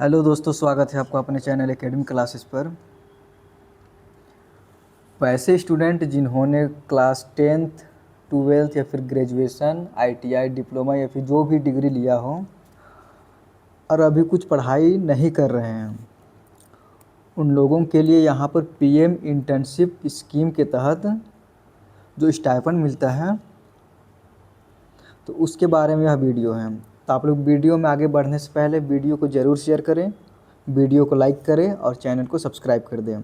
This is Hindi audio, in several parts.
हेलो दोस्तों, स्वागत है आपका अपने चैनल एकेडमी क्लासेस पर। वैसे स्टूडेंट जिन्होंने क्लास 10th 12th या फिर ग्रेजुएशन आईटीआई डिप्लोमा या फिर जो भी डिग्री लिया हो और अभी कुछ पढ़ाई नहीं कर रहे हैं, उन लोगों के लिए यहाँ पर पीएम इंटर्नशिप स्कीम के तहत जो स्टाइपेंड मिलता है तो उसके बारे में यह वीडियो है। तो आप लोग वीडियो में आगे बढ़ने से पहले वीडियो को ज़रूर शेयर करें, वीडियो को लाइक करें और चैनल को सब्सक्राइब कर दें।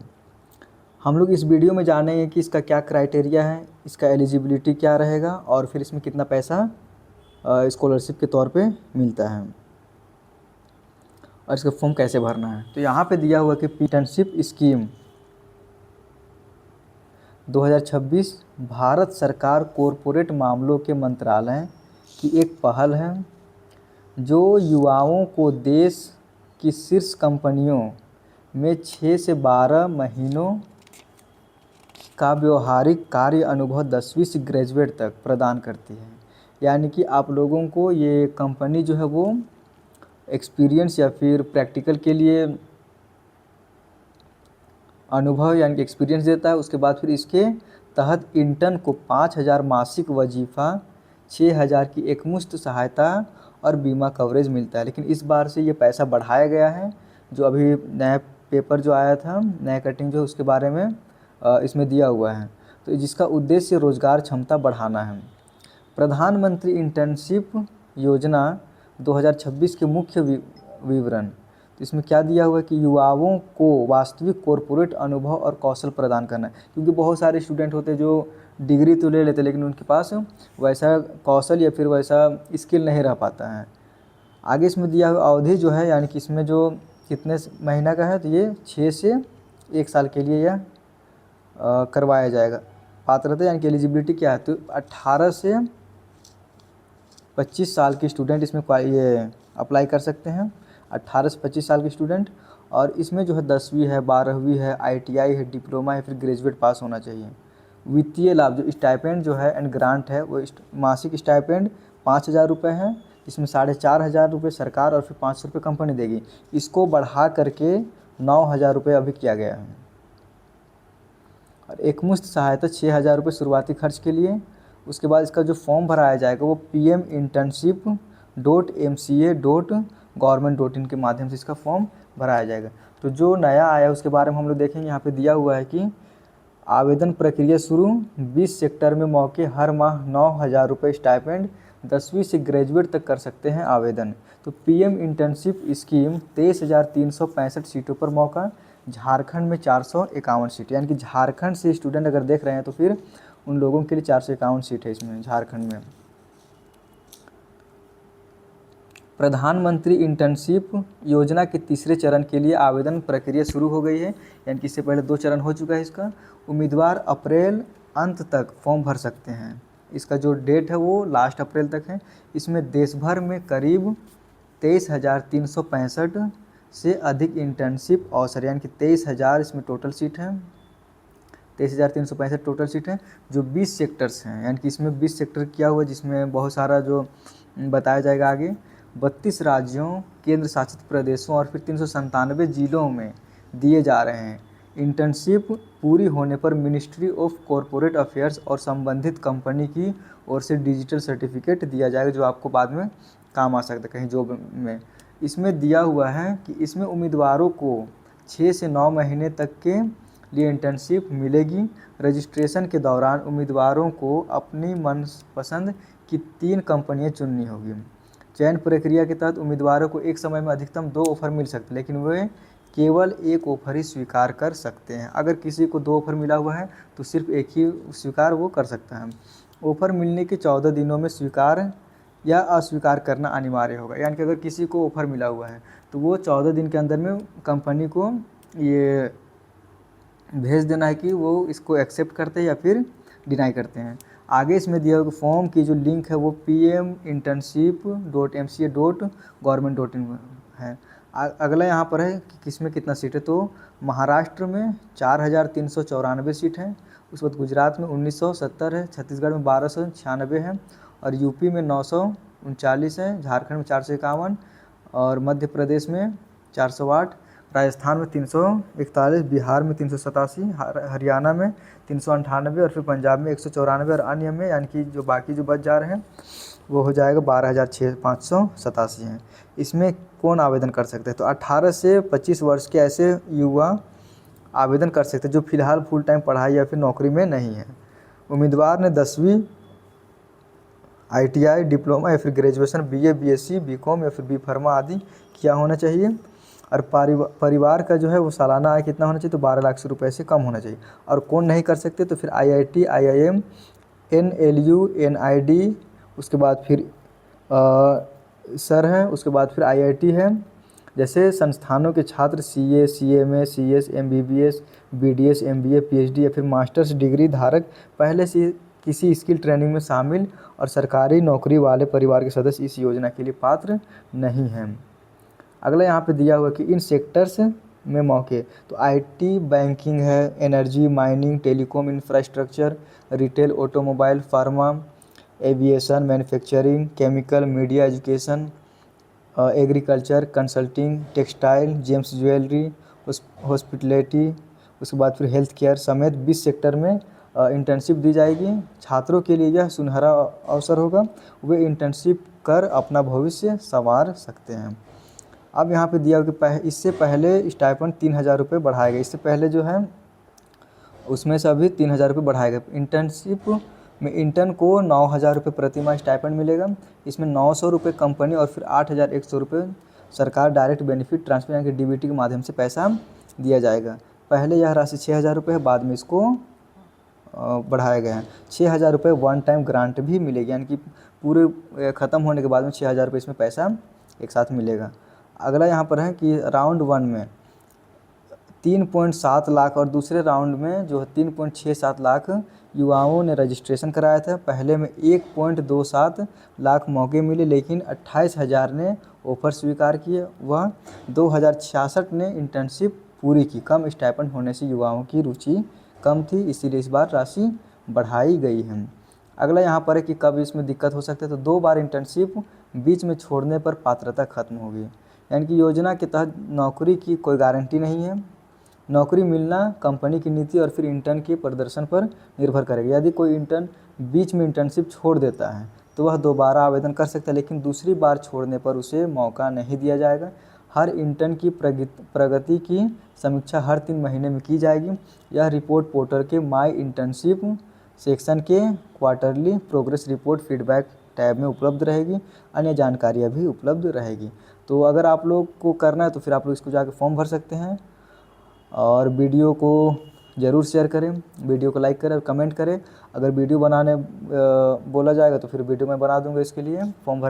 हम लोग इस वीडियो में जानेंगे कि इसका क्या क्राइटेरिया है, इसका एलिजिबिलिटी क्या रहेगा और फिर इसमें कितना पैसा स्कॉलरशिप के तौर पे मिलता है और इसका फॉर्म कैसे भरना है। तो यहाँ पे दिया हुआ कि इंटर्नशिप स्कीम 2026 भारत सरकार कॉरपोरेट मामलों के मंत्रालय की एक पहल है जो युवाओं को देश की शीर्ष कंपनियों में 6 से 12 महीनों का व्यवहारिक कार्य अनुभव 10वीं से ग्रेजुएट तक प्रदान करती है। यानी कि आप लोगों को ये कंपनी जो है वो एक्सपीरियंस या फिर प्रैक्टिकल के लिए अनुभव यानी कि एक्सपीरियंस देता है। उसके बाद फिर इसके तहत इंटर्न को 5,000 मासिक वजीफ़ा, 6,000 की एकमुश्त सहायता और बीमा कवरेज मिलता है। लेकिन इस बार से ये पैसा बढ़ाया गया है। जो अभी नया पेपर जो आया था, नया कटिंग जो उसके बारे में इसमें दिया हुआ है, तो जिसका उद्देश्य रोज़गार क्षमता बढ़ाना है। प्रधानमंत्री इंटर्नशिप योजना 2026 के मुख्य विवरण, तो इसमें क्या दिया हुआ है कि युवाओं को वास्तविक कॉरपोरेट अनुभव और कौशल प्रदान करना है। क्योंकि बहुत सारे स्टूडेंट होते हैं जो डिग्री तो ले लेते लेकिन उनके पास वैसा कौशल या फिर वैसा स्किल नहीं रह पाता है। आगे इसमें दिया हुआ अवधि जो है, यानी कि इसमें जो कितने महीना का है, तो ये 6 से 1 साल के लिए यह करवाया जाएगा। पात्रता यानी कि एलिजिबिलिटी क्या है, तो 18 से 25 साल के स्टूडेंट इसमें ये अप्लाई कर सकते हैं। 18 से 25 साल के स्टूडेंट, और इसमें जो है 10वीं है, 12वीं है, आईटीआई है, डिप्लोमा है, फिर ग्रेजुएट पास होना चाहिए। वित्तीय लाभ जो स्टाइपेंड जो है एंड ग्रांट है, वो मासिक स्टाइपेंड 5,000 रुपये है। इसमें 4,500 रुपये सरकार और फिर 500 रुपये कंपनी देगी। इसको बढ़ा करके 9,000 रुपये अभी किया गया है। और एकमुश्त सहायता 6,000 रुपये शुरुआती खर्च के लिए। उसके बाद इसका जो फॉर्म भराया जाएगा वो pminternship.mca.government.in के माध्यम से इसका फॉर्म भराया जाएगा। तो जो नया आया उसके बारे में हम लोग देखेंगे। यहाँ पे दिया हुआ है कि आवेदन प्रक्रिया शुरू 20 सेक्टर में मौके, हर माह 9,000 रुपये स्टाइपेंड, 10वीं से ग्रेजुएट तक कर सकते हैं आवेदन। तो पीएम इंटर्नशिप स्कीम 23,365 सीटों पर मौका, झारखंड में 451 सीट, यानी कि झारखंड से स्टूडेंट अगर देख रहे हैं तो फिर उन लोगों के लिए 451 सीट है इसमें झारखंड में। प्रधानमंत्री इंटर्नशिप योजना के तीसरे चरण के लिए आवेदन प्रक्रिया शुरू हो गई है, यानी कि इससे पहले 2 चरण हो चुका है इसका। उम्मीदवार अप्रैल अंत तक फॉर्म भर सकते हैं। इसका जो डेट है वो लास्ट अप्रैल तक है। इसमें देश भर में करीब 23,365 से अधिक इंटर्नशिप अवसर, यानी कि 23,000 इसमें टोटल सीट है। 23,365 टोटल सीट है। जो 20 सेक्टर्स हैं, यानी कि इसमें 20 सेक्टर किया हुआ है, जिसमें बहुत सारा जो बताया जाएगा आगे। 32 राज्यों, केंद्र शासित प्रदेशों और फिर 397 जिलों में दिए जा रहे हैं। इंटर्नशिप पूरी होने पर मिनिस्ट्री ऑफ कॉरपोरेट अफेयर्स और संबंधित कंपनी की ओर से डिजिटल सर्टिफिकेट दिया जाएगा, जो आपको बाद में काम आ सकता है कहीं जॉब में। इसमें दिया हुआ है कि इसमें उम्मीदवारों को 6 से 9 महीने तक के लिए इंटर्नशिप मिलेगी। रजिस्ट्रेशन के दौरान उम्मीदवारों को अपनी मनपसंद की 3 कंपनियां चुननी होगी। चयन प्रक्रिया के तहत उम्मीदवारों को एक समय में अधिकतम 2 ऑफर मिल सकते हैं, लेकिन वे केवल एक ऑफर ही स्वीकार कर सकते हैं। अगर किसी को 2 ऑफर मिला हुआ है तो सिर्फ एक ही स्वीकार वो कर सकता है। ऑफर मिलने के 14 दिनों में स्वीकार या अस्वीकार करना अनिवार्य होगा। यानी कि अगर किसी को ऑफर मिला हुआ है तो वो 14 दिन के अंदर में कंपनी को ये भेज देना है कि वो इसको एक्सेप्ट करते हैं या फिर डिनाई करते हैं। आगे इसमें दिया हुआ फॉर्म की जो लिंक है वो pminternship.mca.government.in है। अगला यहाँ पर है कि किसमें कितना सीट है, तो महाराष्ट्र में 4,394 सीट है। उस वक्त गुजरात में 1,970 है, छत्तीसगढ़ में 1,296 है और यूपी में 939 है, झारखंड में 451 और मध्य प्रदेश में 408, राजस्थान में 341, बिहार में 387, हरियाणा में 398 और फिर पंजाब में 194 और अन्य में यानी कि जो बाकी जो बच जा रहे हैं वो हो जाएगा 12,587 हैं। इसमें कौन आवेदन कर सकते हैं? तो 18 से 25 वर्ष के ऐसे युवा आवेदन कर सकते हैं जो फिलहाल फुल टाइम पढ़ाई या फिर नौकरी में नहीं है। उम्मीदवार ने 10वीं ITI, डिप्लोमा या फिर ग्रेजुएशन, BA, BSc, BCom या फिर B Pharma आदि किया होना चाहिए। और परिवार का जो है वो सालाना आय कितना होना चाहिए? तो 12 लाख रुपए से कम होना चाहिए। और कौन नहीं कर सकते? तो फिर IIT, IIM, NLU, NID, उसके बाद फिर सर है, उसके बाद फिर IIT है। जैसे संस्थानों के छात्र CA, CMA, CS, MBBS, BDS, MBA, PhD या फिर मास्टर्स डिग्री धारक पहले से किसी स्किल ट्रेनिंग में शामिल और सरकारी नौकरी वाले परिवार के सदस्य इस योजना के लिए पात्र नहीं हैं। अगला यहाँ पे दिया हुआ कि इन सेक्टर्स में मौके, तो IT, बैंकिंग है, energy, mining, telecom, infrastructure, retail, automobile, pharma, aviation, manufacturing, chemical, media, education, agriculture, consulting, textile, James jewellery, hospitality, उसके बाद फिर हेल्थ केयर समेत 20 सेक्टर में इंटर्नशिप दी जाएगी। छात्रों के लिए यह सुनहरा अवसर होगा, वे इंटर्नशिप कर अपना भविष्य संवार सकते हैं। अब यहाँ पे दिया कि इससे पहले स्टाइपेंड 3,000 रुपये बढ़ाए गए। इससे पहले जो है उसमें से अभी 3,000 रुपये बढ़ाए गए। इंटर्नशिप में इंटर्न को 9,000 रुपये प्रति माह स्टाइपेंड मिलेगा। इसमें 900 रुपये कंपनी और फिर 8,100 रुपये सरकार डायरेक्ट बेनिफिट ट्रांसफर यानी कि DBT के माध्यम से पैसा दिया जाएगा। पहले यह राशि 6,000 रुपये है, बाद में इसको बढ़ाया गया है। 6,000 रुपये वन टाइम ग्रांट भी मिलेगी, यानी कि पूरे ख़त्म होने के बाद में 6,000 रुपये इसमें पैसा एक साथ मिलेगा। अगला यहाँ पर है कि राउंड 1 में 3.7 लाख और दूसरे राउंड में जो 3.67 लाख युवाओं ने रजिस्ट्रेशन कराया था। पहले में 1.27 लाख मौके मिले, लेकिन 28,000 ने ऑफर स्वीकार किए। वह 2,066 ने इंटर्नशिप पूरी की। कम स्टाइपेंड होने से युवाओं की रुचि कम थी, इसीलिए इस बार राशि बढ़ाई गई है। अगला यहाँ पर है कि कब इसमें दिक्कत हो सकती है, तो 2 बार इंटर्नशिप बीच में छोड़ने पर पात्रता खत्म होगी। यानी कि योजना के तहत नौकरी की कोई गारंटी नहीं है। नौकरी मिलना कंपनी की नीति और फिर इंटर्न के प्रदर्शन पर निर्भर करेगा। यदि कोई इंटर्न बीच में इंटर्नशिप छोड़ देता है तो वह दोबारा आवेदन कर सकता है, लेकिन दूसरी बार छोड़ने पर उसे मौका नहीं दिया जाएगा। हर इंटर्न की प्रगति की समीक्षा हर 3 महीने में की जाएगी। यह रिपोर्ट पोर्टल के माई इंटर्नशिप सेक्शन के quarterly progress report feedback tab में उपलब्ध रहेगी। अन्य जानकारियाँ भी उपलब्ध रहेगी। तो अगर आप लोग को करना है तो फिर आप लोग इसको जाकर फॉर्म भर सकते हैं। और वीडियो को ज़रूर शेयर करें, वीडियो को लाइक करें और कमेंट करें। अगर वीडियो बनाने बोला जाएगा तो फिर वीडियो मैं बना दूंगा। इसके लिए फॉर्म भर